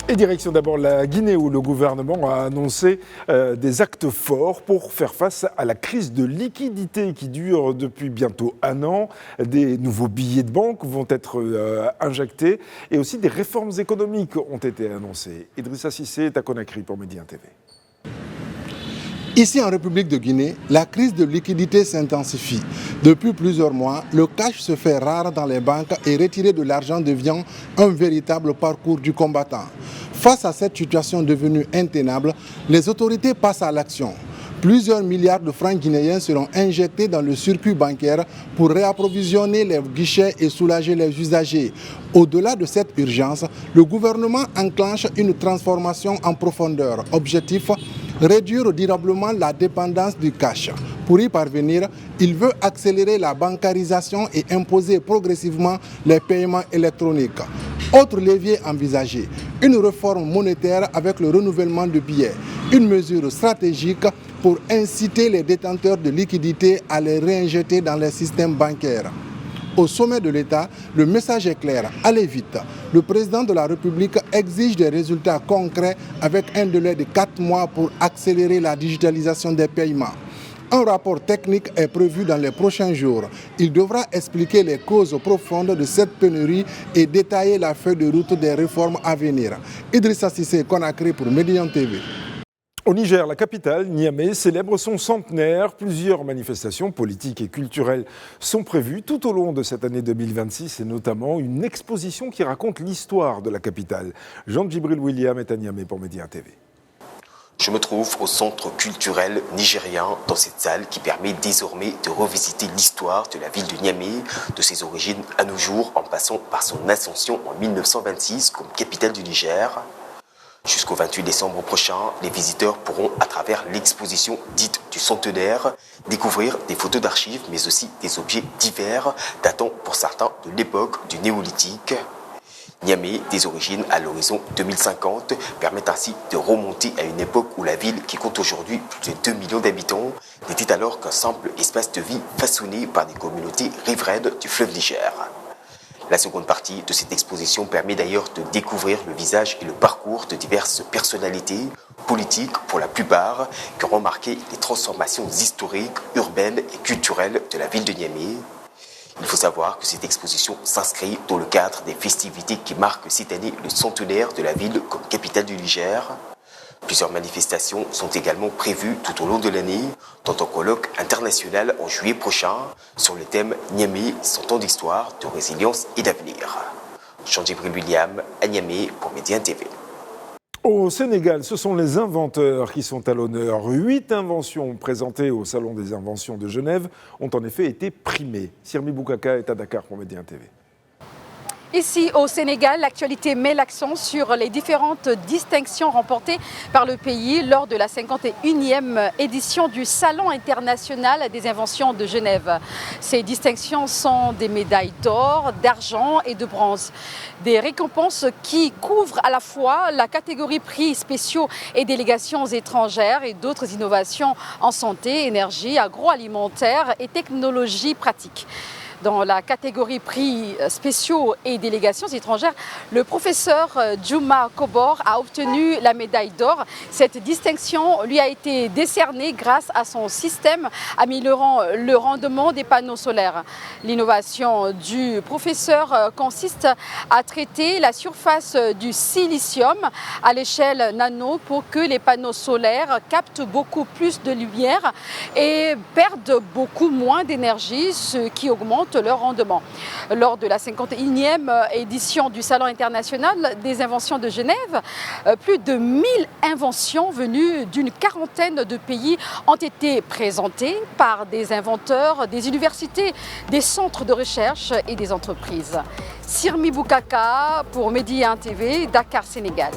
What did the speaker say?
Et direction d'abord la Guinée où le gouvernement a annoncé des actes forts pour faire face à la crise de liquidité qui dure depuis bientôt un an. Des nouveaux billets de banque vont être injectés et aussi des réformes économiques ont été annoncées. Idrissa Cissé est à Conakry pour Média TV. Ici en République de Guinée, la crise de liquidité s'intensifie. Depuis plusieurs mois, le cash se fait rare dans les banques et retirer de l'argent devient un véritable parcours du combattant. Face à cette situation devenue intenable, les autorités passent à l'action. Plusieurs milliards de francs guinéens seront injectés dans le circuit bancaire pour réapprovisionner les guichets et soulager les usagers. Au-delà de cette urgence, le gouvernement enclenche une transformation en profondeur. Objectif, réduire durablement la dépendance du cash. Pour y parvenir, il veut accélérer la bancarisation et imposer progressivement les paiements électroniques. Autre levier envisagé, une réforme monétaire avec le renouvellement de billets, une mesure stratégique pour inciter les détenteurs de liquidités à les réinjecter dans les systèmes bancaires. Au sommet de l'État, le message est clair, allez vite. Le président de la République exige des résultats concrets avec un délai de 4 mois pour accélérer la digitalisation des paiements. Un rapport technique est prévu dans les prochains jours. Il devra expliquer les causes profondes de cette pénurie et détailler la feuille de route des réformes à venir. Idrissa Cissé, Conakry pour Média TV. Au Niger, la capitale, Niamey, célèbre son centenaire. Plusieurs manifestations politiques et culturelles sont prévues tout au long de cette année 2026 et notamment une exposition qui raconte l'histoire de la capitale. Jean-Djibril William est à Niamey pour Média TV. Je me trouve au centre culturel nigérien dans cette salle qui permet désormais de revisiter l'histoire de la ville de Niamey, de ses origines à nos jours en passant par son ascension en 1926 comme capitale du Niger. Jusqu'au 28 décembre prochain, les visiteurs pourront, à travers l'exposition dite du centenaire, découvrir des photos d'archives, mais aussi des objets divers, datant pour certains de l'époque du néolithique. Niamey, des origines à l'horizon 2050, permet ainsi de remonter à une époque où la ville, qui compte aujourd'hui plus de 2 millions d'habitants, n'était alors qu'un simple espace de vie façonné par des communautés riveraines du fleuve Niger. La seconde partie de cette exposition permet d'ailleurs de découvrir le visage et le parcours de diverses personnalités, politiques pour la plupart, qui ont remarqué les transformations historiques, urbaines et culturelles de la ville de Niamey. Il faut savoir que cette exposition s'inscrit dans le cadre des festivités qui marquent cette année le centenaire de la ville comme capitale du Niger. Plusieurs manifestations sont également prévues tout au long de l'année, dont un colloque international en juillet prochain sur le thème Niamey, 100 ans d'histoire, de résilience et d'avenir. Jean-Djibril William à Niamey pour Média TV. Au Sénégal, ce sont les inventeurs qui sont à l'honneur. 8 inventions présentées au Salon des inventions de Genève ont en effet été primées. Sirmi Boukaka est à Dakar pour Média TV. Ici au Sénégal, l'actualité met l'accent sur les différentes distinctions remportées par le pays lors de la 51e édition du Salon international des inventions de Genève. Ces distinctions sont des médailles d'or, d'argent et de bronze. Des récompenses qui couvrent à la fois la catégorie prix spéciaux et délégations étrangères et d'autres innovations en santé, énergie, agroalimentaire et technologies pratiques. Dans la catégorie prix spéciaux et délégations étrangères, le professeur Djouma Kobor a obtenu la médaille d'or. Cette distinction lui a été décernée grâce à son système améliorant le rendement des panneaux solaires. L'innovation du professeur consiste à traiter la surface du silicium à l'échelle nano pour que les panneaux solaires captent beaucoup plus de lumière et perdent beaucoup moins d'énergie, ce qui augmente leur rendement. Lors de la 51e édition du Salon international des inventions de Genève, plus de 1000 inventions venues d'une quarantaine de pays ont été présentées par des inventeurs, des universités, des centres de recherche et des entreprises. Sirmi Boukaka pour Média TV, Dakar, Sénégal.